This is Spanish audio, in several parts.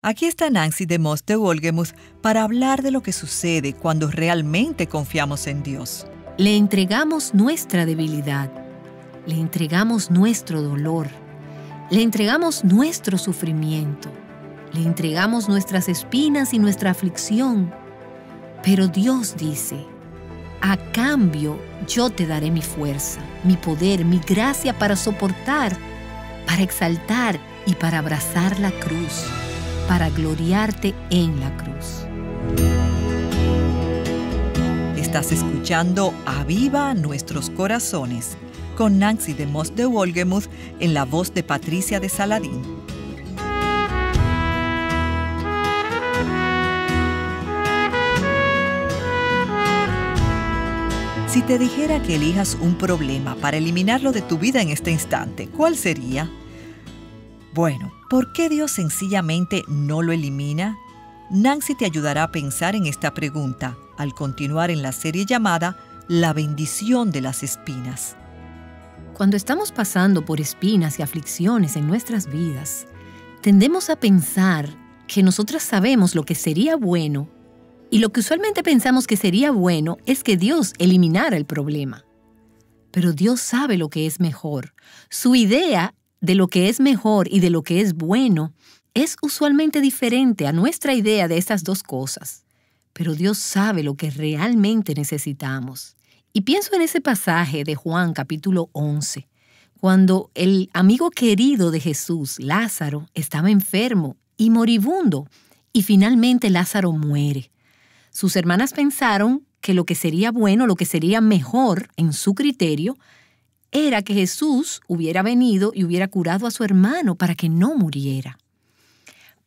Aquí está Nancy DeMoss de Wolgemuth para hablar de lo que sucede cuando realmente confiamos en Dios. Le entregamos nuestra debilidad, le entregamos nuestro dolor, le entregamos nuestro sufrimiento, le entregamos nuestras espinas y nuestra aflicción. Pero Dios dice: a cambio yo te daré mi fuerza, mi poder, mi gracia para soportar, para exaltar y para abrazar la cruz, para gloriarte en la cruz. Estás escuchando Aviva Nuestros Corazones con Nancy DeMoss de Wolgemuth en la voz de Patricia de Saladín. Si te dijera que elijas un problema para eliminarlo de tu vida en este instante, ¿cuál sería? Bueno, ¿por qué Dios sencillamente no lo elimina? Nancy te ayudará a pensar en esta pregunta al continuar en la serie llamada La bendición de las espinas. Cuando estamos pasando por espinas y aflicciones en nuestras vidas, tendemos a pensar que nosotras sabemos lo que sería bueno, y lo que usualmente pensamos que sería bueno es que Dios eliminara el problema. Pero Dios sabe lo que es mejor. Su idea de lo que es mejor y de lo que es bueno es usualmente diferente a nuestra idea de estas dos cosas. Pero Dios sabe lo que realmente necesitamos. Y pienso en ese pasaje de Juan capítulo 11, cuando el amigo querido de Jesús, Lázaro, estaba enfermo y moribundo, y finalmente Lázaro muere. Sus hermanas pensaron que lo que sería bueno, lo que sería mejor en su criterio, era que Jesús hubiera venido y hubiera curado a su hermano para que no muriera.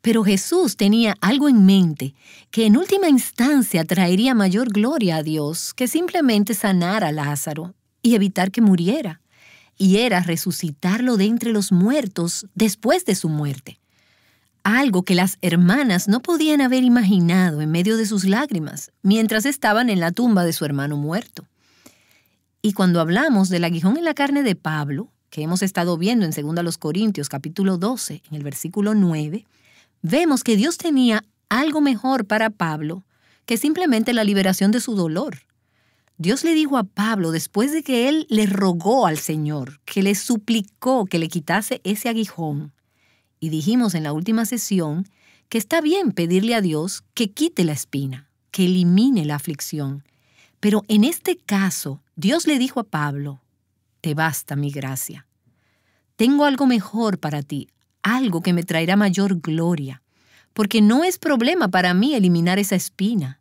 Pero Jesús tenía algo en mente que en última instancia traería mayor gloria a Dios que simplemente sanar a Lázaro y evitar que muriera, y era resucitarlo de entre los muertos después de su muerte. Algo que las hermanas no podían haber imaginado en medio de sus lágrimas mientras estaban en la tumba de su hermano muerto. Y cuando hablamos del aguijón en la carne de Pablo, que hemos estado viendo en 2 Corintios capítulo 12, en el versículo 9, vemos que Dios tenía algo mejor para Pablo que simplemente la liberación de su dolor. Dios le dijo a Pablo, después de que él le rogó al Señor, que le suplicó que le quitase ese aguijón, y dijimos en la última sesión que está bien pedirle a Dios que quite la espina, que elimine la aflicción. Pero en este caso, Dios le dijo a Pablo: te basta mi gracia. Tengo algo mejor para ti, algo que me traerá mayor gloria, porque no es problema para mí eliminar esa espina,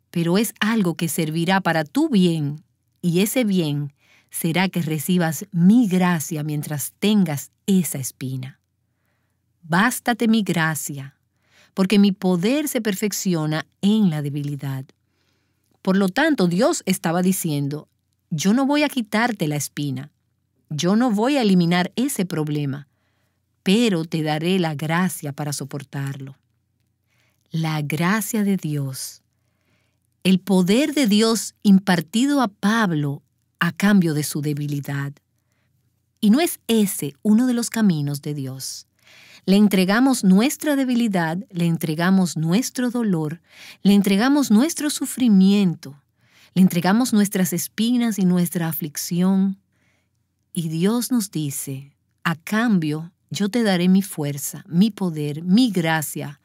pero es algo que servirá para tu bien, y ese bien será que recibas mi gracia mientras tengas esa espina. Bástate mi gracia, porque mi poder se perfecciona en la debilidad. Por lo tanto, Dios estaba diciendo: yo no voy a quitarte la espina, yo no voy a eliminar ese problema, pero te daré la gracia para soportarlo. La gracia de Dios, el poder de Dios impartido a Pablo a cambio de su debilidad. Y no es ese uno de los caminos de Dios. Le entregamos nuestra debilidad, le entregamos nuestro dolor, le entregamos nuestro sufrimiento, le entregamos nuestras espinas y nuestra aflicción. Y Dios nos dice: a cambio, yo te daré mi fuerza, mi poder, mi gracia,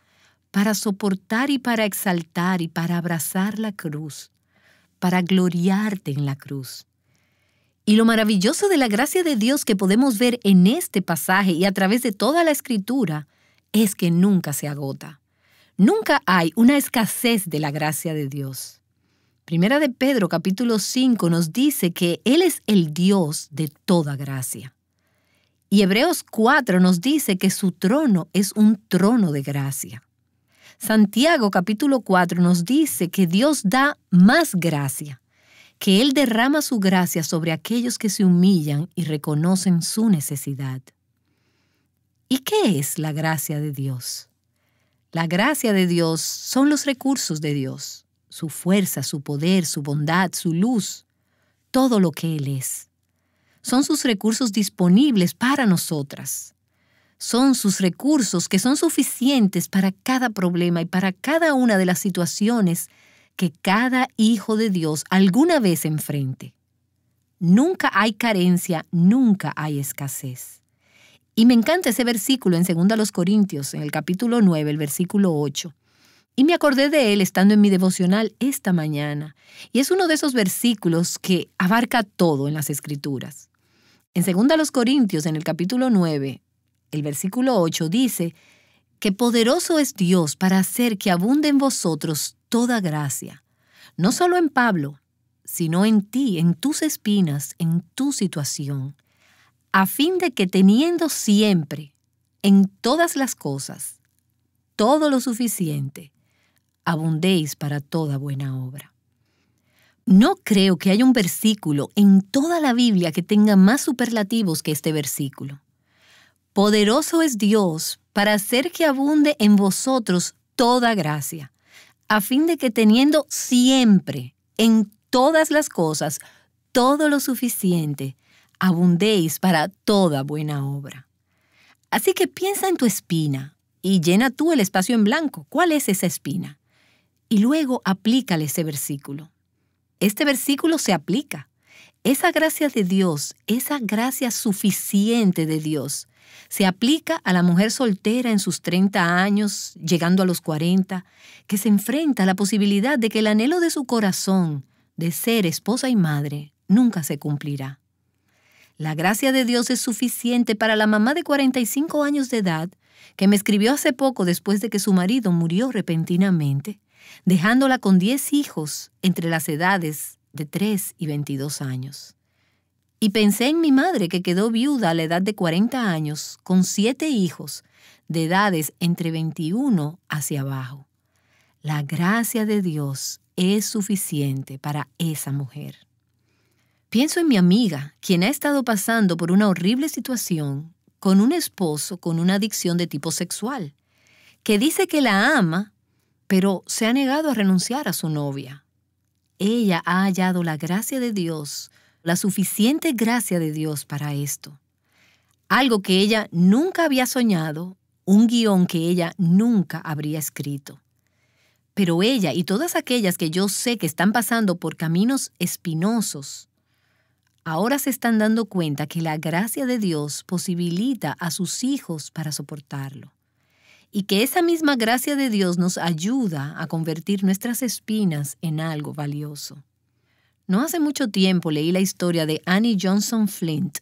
para soportar y para exaltar y para abrazar la cruz, para gloriarte en la cruz. Y lo maravilloso de la gracia de Dios que podemos ver en este pasaje y a través de toda la Escritura es que nunca se agota. Nunca hay una escasez de la gracia de Dios. Primera de Pedro capítulo 5 nos dice que Él es el Dios de toda gracia. Y Hebreos 4 nos dice que su trono es un trono de gracia. Santiago capítulo 4 nos dice que Dios da más gracia, que Él derrama su gracia sobre aquellos que se humillan y reconocen su necesidad. ¿Y qué es la gracia de Dios? La gracia de Dios son los recursos de Dios, su fuerza, su poder, su bondad, su luz, todo lo que Él es. Son sus recursos disponibles para nosotras. Son sus recursos que son suficientes para cada problema y para cada una de las situaciones que cada hijo de Dios alguna vez enfrente. Nunca hay carencia, nunca hay escasez. Y me encanta ese versículo en 2 Corintios, en el capítulo 9, el versículo 8. Y me acordé de él estando en mi devocional esta mañana. Y es uno de esos versículos que abarca todo en las Escrituras. En 2 Corintios, en el capítulo 9, el versículo 8 dice que poderoso es Dios para hacer que abunde en vosotros toda gracia, no solo en Pablo, sino en ti, en tus espinas, en tu situación, a fin de que teniendo siempre, en todas las cosas, todo lo suficiente, abundéis para toda buena obra. No creo que haya un versículo en toda la Biblia que tenga más superlativos que este versículo. Poderoso es Dios para hacer que abunde en vosotros toda gracia, a fin de que teniendo siempre, en todas las cosas, todo lo suficiente, abundéis para toda buena obra. Así que piensa en tu espina y llena tú el espacio en blanco. ¿Cuál es esa espina? Y luego aplícale ese versículo. Este versículo se aplica. Esa gracia de Dios, esa gracia suficiente de Dios, se aplica a la mujer soltera en sus 30 años, llegando a los 40, que se enfrenta a la posibilidad de que el anhelo de su corazón de ser esposa y madre nunca se cumplirá. La gracia de Dios es suficiente para la mamá de 45 años de edad que me escribió hace poco después de que su marido murió repentinamente, dejándola con 10 hijos entre las edades de 3 y 22 años. Y pensé en mi madre que quedó viuda a la edad de 40 años con 7 hijos de edades entre 21 hacia abajo. La gracia de Dios es suficiente para esa mujer. Pienso en mi amiga, quien ha estado pasando por una horrible situación con un esposo con una adicción de tipo sexual, que dice que la ama, pero se ha negado a renunciar a su novia. Ella ha hallado la gracia de Dios, la suficiente gracia de Dios para esto. Algo que ella nunca había soñado, un guión que ella nunca habría escrito. Pero ella y todas aquellas que yo sé que están pasando por caminos espinosos, ahora se están dando cuenta que la gracia de Dios posibilita a sus hijos para soportarlo. Y que esa misma gracia de Dios nos ayuda a convertir nuestras espinas en algo valioso. No hace mucho tiempo leí la historia de Annie Johnson Flint,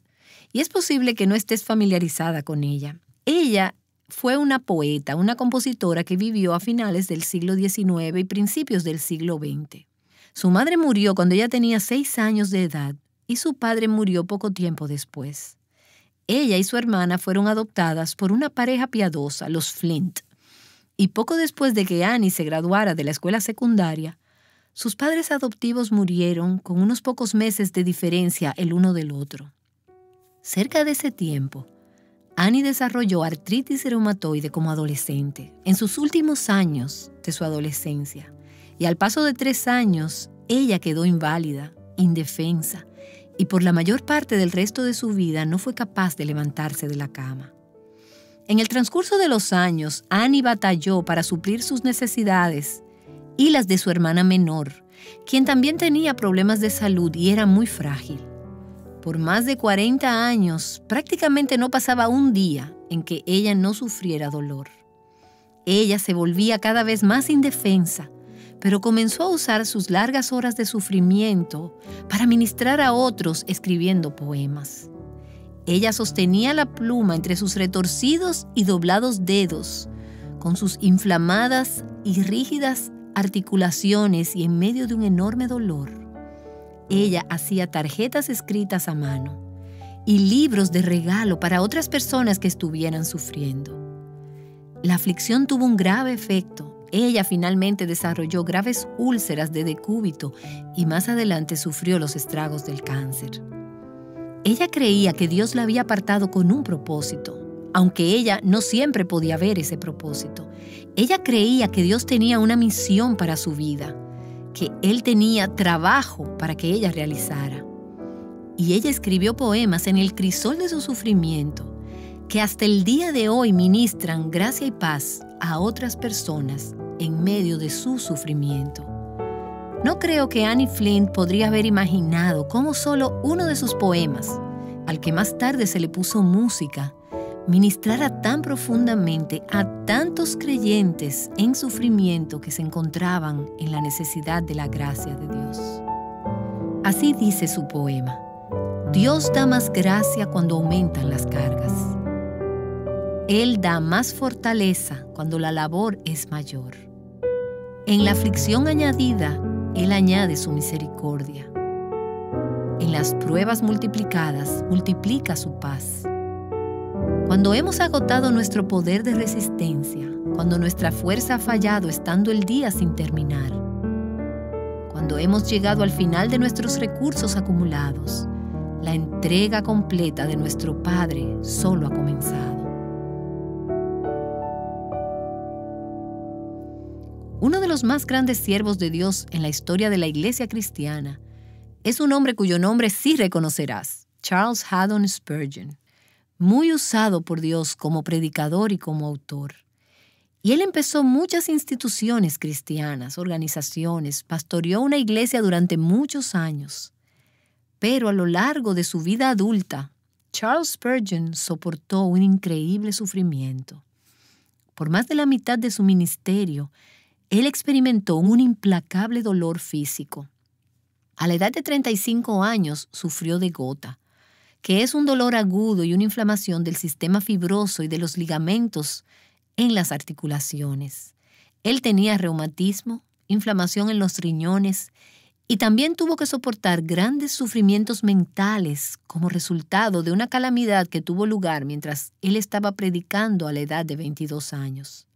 y es posible que no estés familiarizada con ella. Ella fue una poeta, una compositora que vivió a finales del siglo XIX y principios del siglo XX. Su madre murió cuando ella tenía 6 años de edad y su padre murió poco tiempo después. Ella y su hermana fueron adoptadas por una pareja piadosa, los Flint, y poco después de que Annie se graduara de la escuela secundaria, sus padres adoptivos murieron con unos pocos meses de diferencia el uno del otro. Cerca de ese tiempo, Annie desarrolló artritis reumatoide como adolescente, en sus últimos años de su adolescencia, y al paso de 3 años, ella quedó inválida, indefensa, y por la mayor parte del resto de su vida no fue capaz de levantarse de la cama. En el transcurso de los años, Annie batalló para suplir sus necesidades y las de su hermana menor, quien también tenía problemas de salud y era muy frágil. Por más de 40 años, prácticamente no pasaba un día en que ella no sufriera dolor. Ella se volvía cada vez más indefensa, pero comenzó a usar sus largas horas de sufrimiento para ministrar a otros escribiendo poemas. Ella sostenía la pluma entre sus retorcidos y doblados dedos, con sus inflamadas y rígidas articulaciones y en medio de un enorme dolor. Ella hacía tarjetas escritas a mano y libros de regalo para otras personas que estuvieran sufriendo. La aflicción tuvo un grave efecto. Ella finalmente desarrolló graves úlceras de decúbito y más adelante sufrió los estragos del cáncer. Ella creía que Dios la había apartado con un propósito, aunque ella no siempre podía ver ese propósito. Ella creía que Dios tenía una misión para su vida, que Él tenía trabajo para que ella realizara. Y ella escribió poemas en el crisol de su sufrimiento, que hasta el día de hoy ministran gracia y paz a otras personas en medio de su sufrimiento. No creo que Annie Flint podría haber imaginado cómo solo uno de sus poemas, al que más tarde se le puso música, ministrara tan profundamente a tantos creyentes en sufrimiento que se encontraban en la necesidad de la gracia de Dios. Así dice su poema: Dios da más gracia cuando aumentan las cargas. Él da más fortaleza cuando la labor es mayor. En la aflicción añadida, Él añade su misericordia. En las pruebas multiplicadas, multiplica su paz. Cuando hemos agotado nuestro poder de resistencia, cuando nuestra fuerza ha fallado estando el día sin terminar, cuando hemos llegado al final de nuestros recursos acumulados, la entrega completa de nuestro Padre solo ha comenzado. Uno de los más grandes siervos de Dios en la historia de la iglesia cristiana es un hombre cuyo nombre sí reconocerás: Charles Haddon Spurgeon, muy usado por Dios como predicador y como autor. Y él empezó muchas instituciones cristianas, organizaciones, pastoreó una iglesia durante muchos años. Pero a lo largo de su vida adulta, Charles Spurgeon soportó un increíble sufrimiento. Por más de la mitad de su ministerio, él experimentó un implacable dolor físico. A la edad de 35 años sufrió de gota, que es un dolor agudo y una inflamación del sistema fibroso y de los ligamentos en las articulaciones. Él tenía reumatismo, inflamación en los riñones y también tuvo que soportar grandes sufrimientos mentales como resultado de una calamidad que tuvo lugar mientras él estaba predicando a la edad de 22 años.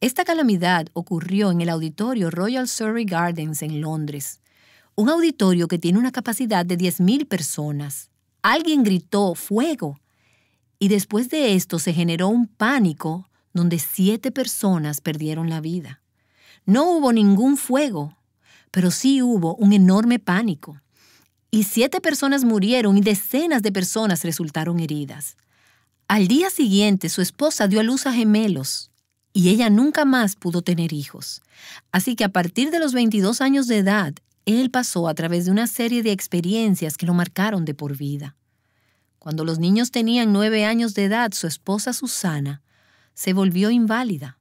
Esta calamidad ocurrió en el auditorio Royal Surrey Gardens en Londres, un auditorio que tiene una capacidad de 10,000 personas. Alguien gritó ¡fuego! Y después de esto se generó un pánico donde 7 personas perdieron la vida. No hubo ningún fuego, pero sí hubo un enorme pánico. Y 7 personas murieron y decenas de personas resultaron heridas. Al día siguiente, su esposa dio a luz a gemelos y ella nunca más pudo tener hijos. Así que a partir de los 22 años de edad, él pasó a través de una serie de experiencias que lo marcaron de por vida. Cuando los niños tenían 9 años de edad, su esposa Susana se volvió inválida.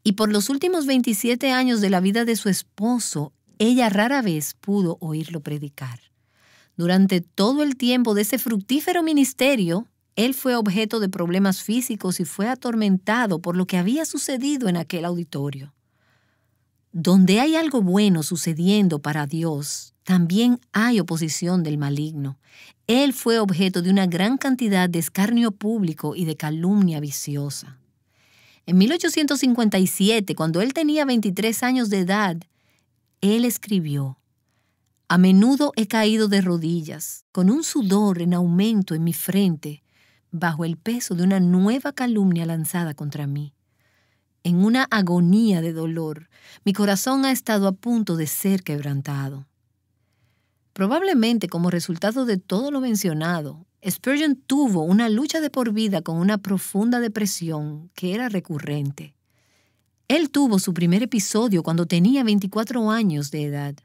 Y por los últimos 27 años de la vida de su esposo, ella rara vez pudo oírlo predicar. Durante todo el tiempo de ese fructífero ministerio, él fue objeto de problemas físicos y fue atormentado por lo que había sucedido en aquel auditorio. Donde hay algo bueno sucediendo para Dios, también hay oposición del maligno. Él fue objeto de una gran cantidad de escarnio público y de calumnia viciosa. En 1857, cuando él tenía 23 años de edad, él escribió: «A menudo he caído de rodillas, con un sudor en aumento en mi frente, bajo el peso de una nueva calumnia lanzada contra mí. En una agonía de dolor, mi corazón ha estado a punto de ser quebrantado». Probablemente como resultado de todo lo mencionado, Spurgeon tuvo una lucha de por vida con una profunda depresión que era recurrente. Él tuvo su primer episodio cuando tenía 24 años de edad,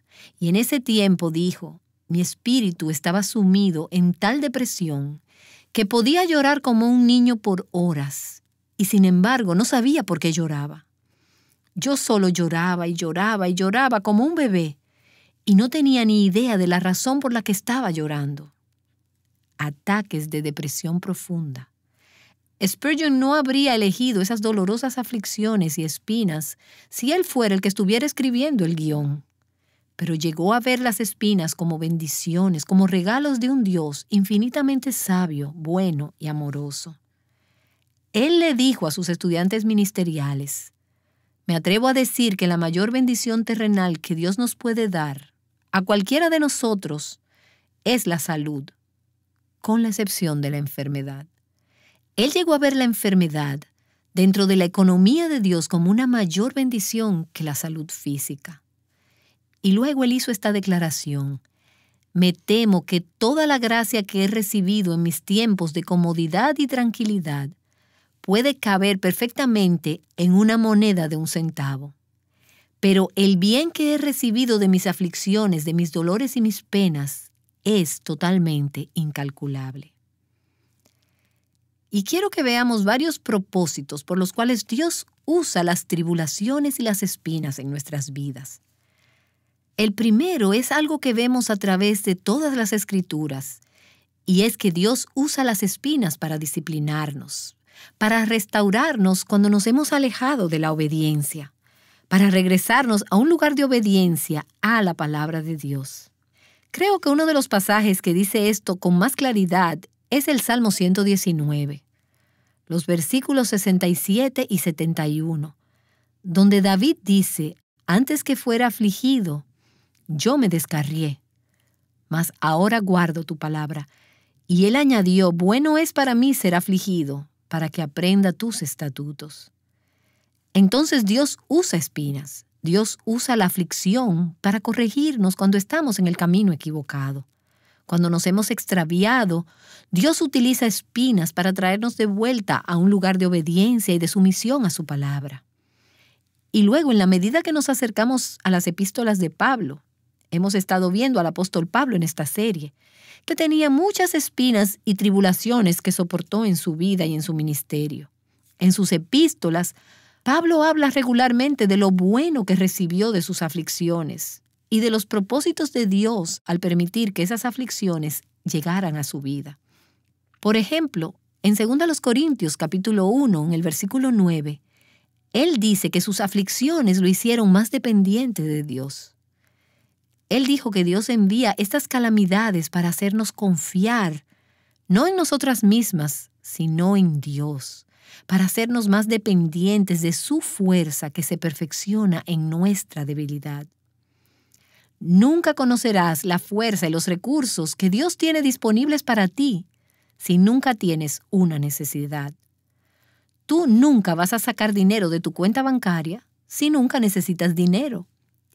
y en ese tiempo dijo: «Mi espíritu estaba sumido en tal depresión que podía llorar como un niño por horas, y sin embargo no sabía por qué lloraba. Yo solo lloraba y lloraba y lloraba como un bebé, y no tenía ni idea de la razón por la que estaba llorando». Ataques de depresión profunda. Spurgeon no habría elegido esas dolorosas aflicciones y espinas si él fuera el que estuviera escribiendo el guión. Pero llegó a ver las espinas como bendiciones, como regalos de un Dios infinitamente sabio, bueno y amoroso. Él le dijo a sus estudiantes ministeriales: «Me atrevo a decir que la mayor bendición terrenal que Dios nos puede dar a cualquiera de nosotros es la salud, con la excepción de la enfermedad». Él llegó a ver la enfermedad dentro de la economía de Dios como una mayor bendición que la salud física. Y luego él hizo esta declaración: Me temo que toda la gracia que he recibido en mis tiempos de comodidad y tranquilidad puede caber perfectamente en una moneda de 1 centavo. Pero el bien que he recibido de mis aflicciones, de mis dolores y mis penas, es totalmente incalculable. Y quiero que veamos varios propósitos por los cuales Dios usa las tribulaciones y las espinas en nuestras vidas. El primero es algo que vemos a través de todas las Escrituras, y es que Dios usa las espinas para disciplinarnos, para restaurarnos cuando nos hemos alejado de la obediencia, para regresarnos a un lugar de obediencia a la palabra de Dios. Creo que uno de los pasajes que dice esto con más claridad es el Salmo 119, los versículos 67 y 71, donde David dice: «Antes que fuera afligido, yo me descarrié, mas ahora guardo tu palabra». Y él añadió: «Bueno es para mí ser afligido, para que aprenda tus estatutos». Entonces Dios usa espinas, Dios usa la aflicción para corregirnos cuando estamos en el camino equivocado. Cuando nos hemos extraviado, Dios utiliza espinas para traernos de vuelta a un lugar de obediencia y de sumisión a su palabra. Y luego, en la medida que nos acercamos a las epístolas de Pablo, hemos estado viendo al apóstol Pablo en esta serie, que tenía muchas espinas y tribulaciones que soportó en su vida y en su ministerio. En sus epístolas, Pablo habla regularmente de lo bueno que recibió de sus aflicciones y de los propósitos de Dios al permitir que esas aflicciones llegaran a su vida. Por ejemplo, en 2 Corintios capítulo 1, en el versículo 9, él dice que sus aflicciones lo hicieron más dependiente de Dios. Él dijo que Dios envía estas calamidades para hacernos confiar, no en nosotras mismas, sino en Dios, para hacernos más dependientes de su fuerza que se perfecciona en nuestra debilidad. Nunca conocerás la fuerza y los recursos que Dios tiene disponibles para ti si nunca tienes una necesidad. Tú nunca vas a sacar dinero de tu cuenta bancaria si nunca necesitas dinero.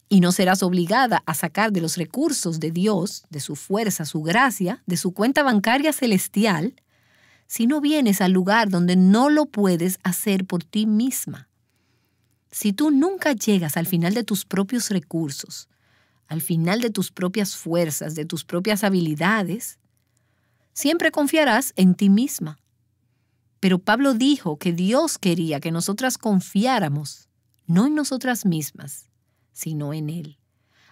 Y no serás obligada a sacar de los recursos de Dios, de su fuerza, su gracia, de su cuenta bancaria celestial, si no vienes al lugar donde no lo puedes hacer por ti misma. Si tú nunca llegas al final de tus propios recursos, al final de tus propias fuerzas, de tus propias habilidades, siempre confiarás en ti misma. Pero Pablo dijo que Dios quería que nosotras confiáramos, no en nosotras mismas, sino en Él.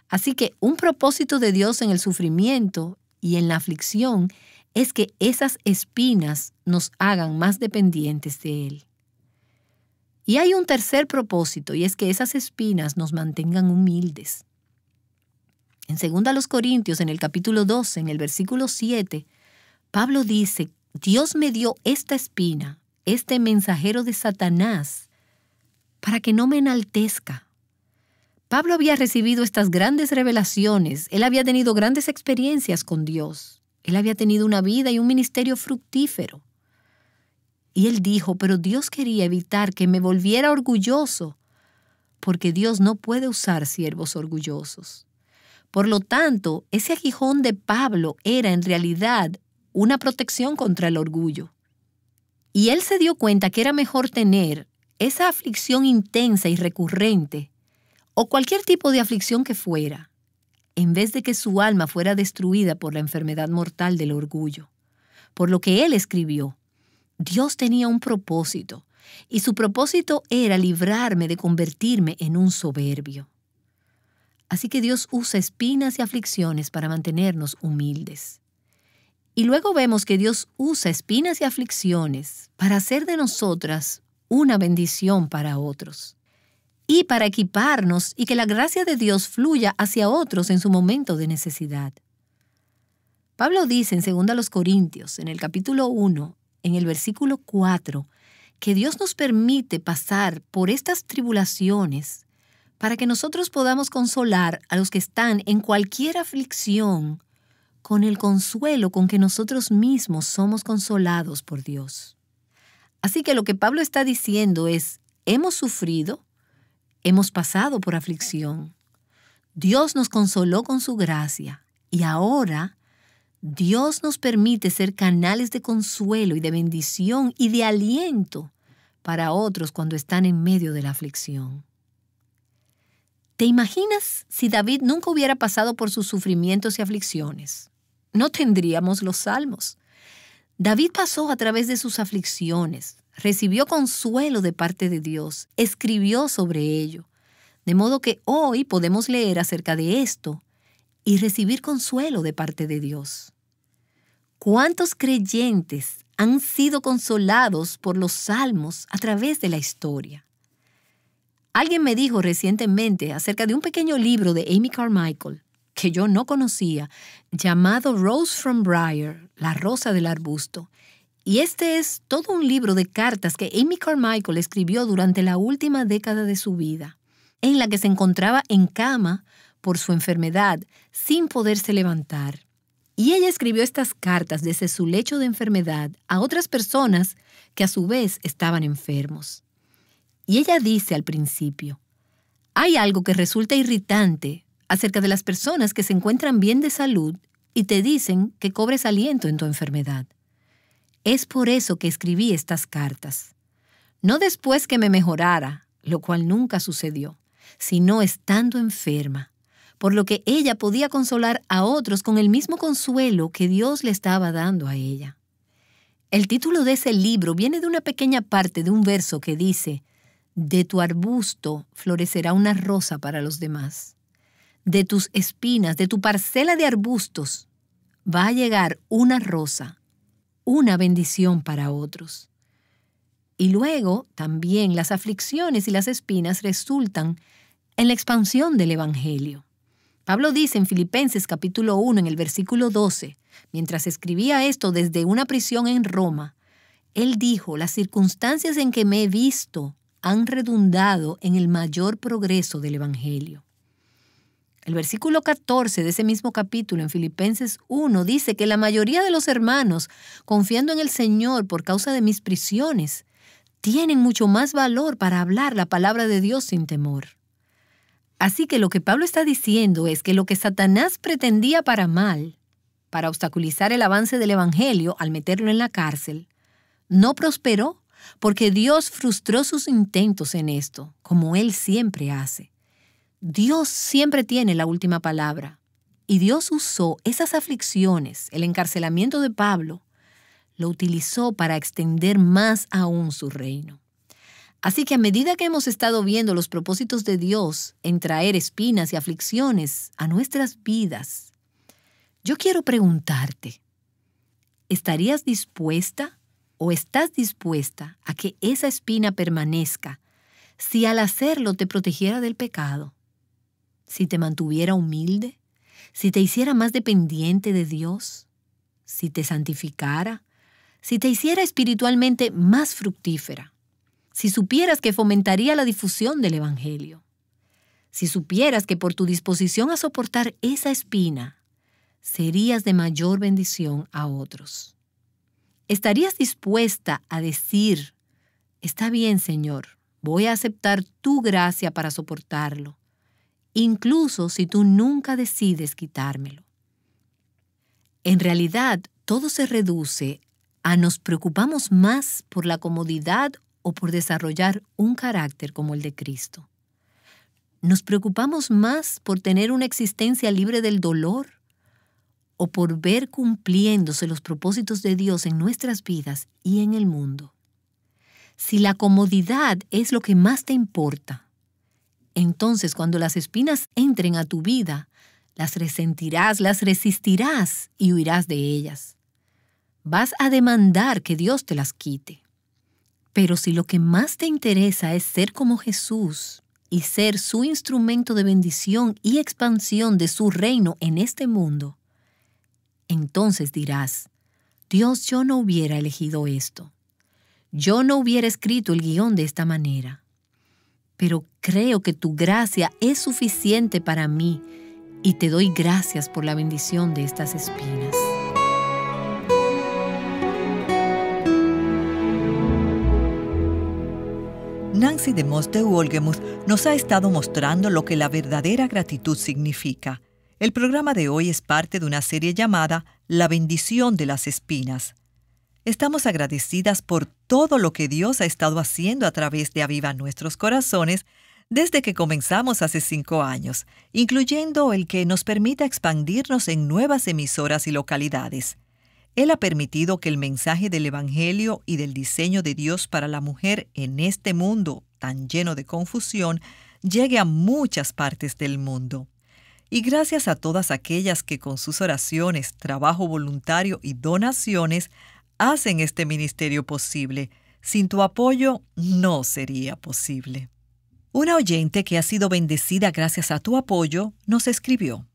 Así que un propósito de Dios en el sufrimiento y en la aflicción es que esas espinas nos hagan más dependientes de Él. Y hay un tercer propósito, y es que esas espinas nos mantengan humildes. En 2 Corintios, en el capítulo 12, en el versículo 7, Pablo dice: «Dios me dio esta espina, este mensajero de Satanás, para que no me enaltezca». Pablo había recibido estas grandes revelaciones, él había tenido grandes experiencias con Dios, él había tenido una vida y un ministerio fructífero. Y él dijo: «Pero Dios quería evitar que me volviera orgulloso, porque Dios no puede usar siervos orgullosos». Por lo tanto, ese aguijón de Pablo era en realidad una protección contra el orgullo. Y él se dio cuenta que era mejor tener esa aflicción intensa y recurrente, o cualquier tipo de aflicción que fuera, en vez de que su alma fuera destruida por la enfermedad mortal del orgullo. Por lo que él escribió: «Dios tenía un propósito, y su propósito era librarme de convertirme en un soberbio». Así que Dios usa espinas y aflicciones para mantenernos humildes. Y luego vemos que Dios usa espinas y aflicciones para hacer de nosotras una bendición para otros y para equiparnos y que la gracia de Dios fluya hacia otros en su momento de necesidad. Pablo dice en 2 Corintios, en el capítulo 1, en el versículo 4, que Dios nos permite pasar por estas tribulaciones para que nosotros podamos consolar a los que están en cualquier aflicción con el consuelo con que nosotros mismos somos consolados por Dios. Así que lo que Pablo está diciendo es: hemos sufrido, hemos pasado por aflicción. Dios nos consoló con su gracia Y ahora, Dios nos permite ser canales de consuelo y de bendición y de aliento para otros cuando están en medio de la aflicción. ¿Te imaginas si David nunca hubiera pasado por sus sufrimientos y aflicciones? No tendríamos los salmos. David pasó a través de sus aflicciones, recibió consuelo de parte de Dios, escribió sobre ello, de modo que hoy podemos leer acerca de esto y recibir consuelo de parte de Dios. ¿Cuántos creyentes han sido consolados por los salmos a través de la historia? Alguien me dijo recientemente acerca de un pequeño libro de Amy Carmichael, que yo no conocía, llamado Rose from Briar, la rosa del arbusto. Y este es todo un libro de cartas que Amy Carmichael escribió durante la última década de su vida, en la que se encontraba en cama por su enfermedad, sin poderse levantar. Y ella escribió estas cartas desde su lecho de enfermedad a otras personas que a su vez estaban enfermos. Y ella dice al principio, hay algo que resulta irritante acerca de las personas que se encuentran bien de salud y te dicen que cobres aliento en tu enfermedad. Es por eso que escribí estas cartas. No después que me mejorara, lo cual nunca sucedió, sino estando enferma, por lo que ella podía consolar a otros con el mismo consuelo que Dios le estaba dando a ella. El título de ese libro viene de una pequeña parte de un verso que dice, de tu arbusto florecerá una rosa para los demás. De tus espinas, de tu parcela de arbustos, va a llegar una rosa, una bendición para otros. Y luego también las aflicciones y las espinas resultan en la expansión del Evangelio. Pablo dice en Filipenses capítulo 1 en el versículo 12, mientras escribía esto desde una prisión en Roma, él dijo, las circunstancias en que me he visto han redundado en el mayor progreso del Evangelio. El versículo 14 de ese mismo capítulo en Filipenses 1 dice que la mayoría de los hermanos, confiando en el Señor por causa de mis prisiones, tienen mucho más valor para hablar la palabra de Dios sin temor. Así que lo que Pablo está diciendo es que lo que Satanás pretendía para mal, para obstaculizar el avance del Evangelio al meterlo en la cárcel, no prosperó porque Dios frustró sus intentos en esto, como Él siempre hace. Dios siempre tiene la última palabra, y Dios usó esas aflicciones, el encarcelamiento de Pablo, lo utilizó para extender más aún su reino. Así que a medida que hemos estado viendo los propósitos de Dios en traer espinas y aflicciones a nuestras vidas, yo quiero preguntarte, ¿estarías dispuesta o estás dispuesta a que esa espina permanezca si al hacerlo te protegiera del pecado? Si te mantuviera humilde, si te hiciera más dependiente de Dios, si te santificara, si te hiciera espiritualmente más fructífera, si supieras que fomentaría la difusión del Evangelio, si supieras que por tu disposición a soportar esa espina, serías de mayor bendición a otros. ¿Estarías dispuesta a decir, está bien, Señor, voy a aceptar tu gracia para soportarlo, incluso si tú nunca decides quitármelo? En realidad, todo se reduce a nos preocupamos más por la comodidad o por desarrollar un carácter como el de Cristo. Nos preocupamos más por tener una existencia libre del dolor o por ver cumpliéndose los propósitos de Dios en nuestras vidas y en el mundo. Si la comodidad es lo que más te importa, entonces cuando las espinas entren a tu vida, las resentirás, las resistirás y huirás de ellas. Vas a demandar que Dios te las quite. Pero si lo que más te interesa es ser como Jesús y ser su instrumento de bendición y expansión de su reino en este mundo, entonces dirás, Dios, yo no hubiera elegido esto. Yo no hubiera escrito el guión de esta manera. Pero creo que tu gracia es suficiente para mí y te doy gracias por la bendición de estas espinas. Nancy DeMoss de Wolgemuth nos ha estado mostrando lo que la verdadera gratitud significa. El programa de hoy es parte de una serie llamada La bendición de las espinas. Estamos agradecidas por todo lo que Dios ha estado haciendo a través de Aviva Nuestros Corazones desde que comenzamos hace 5 años, incluyendo el que nos permita expandirnos en nuevas emisoras y localidades. Él ha permitido que el mensaje del Evangelio y del diseño de Dios para la mujer en este mundo tan lleno de confusión llegue a muchas partes del mundo. Y gracias a todas aquellas que con sus oraciones, trabajo voluntario y donaciones hacen este ministerio posible. Sin tu apoyo no sería posible. Una oyente que ha sido bendecida gracias a tu apoyo nos escribió: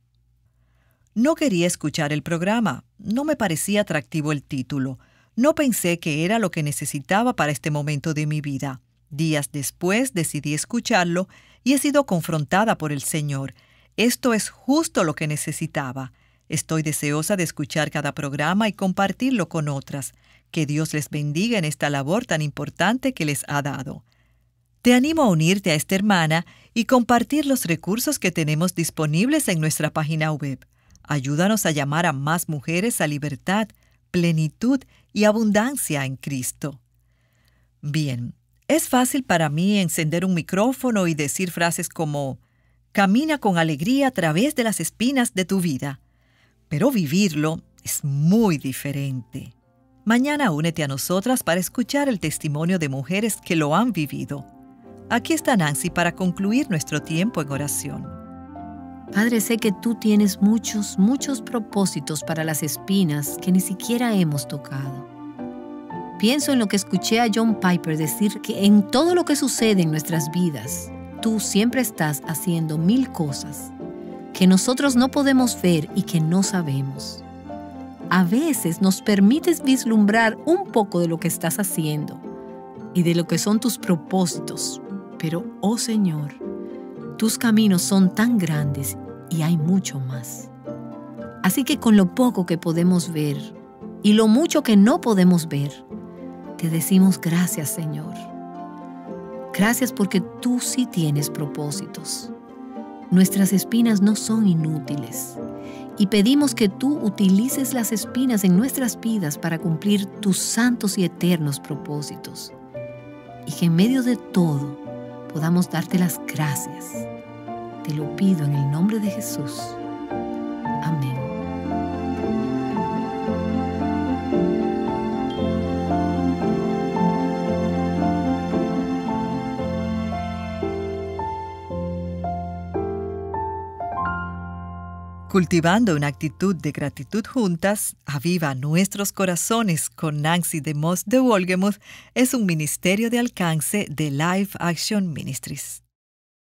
No quería escuchar el programa, no me parecía atractivo el título, no pensé que era lo que necesitaba para este momento de mi vida. Días después decidí escucharlo y he sido confrontada por el Señor. Esto es justo lo que necesitaba. Estoy deseosa de escuchar cada programa y compartirlo con otras. Que Dios les bendiga en esta labor tan importante que les ha dado. Te animo a unirte a esta hermana y compartir los recursos que tenemos disponibles en nuestra página web. Ayúdanos a llamar a más mujeres a libertad, plenitud y abundancia en Cristo. Bien, es fácil para mí encender un micrófono y decir frases como: camina con alegría a través de las espinas de tu vida. Pero vivirlo es muy diferente. Mañana únete a nosotras para escuchar el testimonio de mujeres que lo han vivido. Aquí está Nancy para concluir nuestro tiempo en oración. Padre, sé que tú tienes muchos propósitos para las espinas que ni siquiera hemos tocado. Pienso en lo que escuché a John Piper decir, que en todo lo que sucede en nuestras vidas, tú siempre estás haciendo 1000 cosas que nosotros no podemos ver y que no sabemos. A veces nos permites vislumbrar un poco de lo que estás haciendo y de lo que son tus propósitos. Pero, oh Señor, tus caminos son tan grandes y hay mucho más. Así que con lo poco que podemos ver y lo mucho que no podemos ver, te decimos gracias, Señor. Gracias porque tú sí tienes propósitos. Nuestras espinas no son inútiles y pedimos que tú utilices las espinas en nuestras vidas para cumplir tus santos y eternos propósitos. Y que en medio de todo podamos darte las gracias. Te lo pido en el nombre de Jesús. Amén. Cultivando una actitud de gratitud juntas, Aviva Nuestros Corazones con Nancy DeMoss de Wolgemuth es un ministerio de alcance de Life Action Ministries.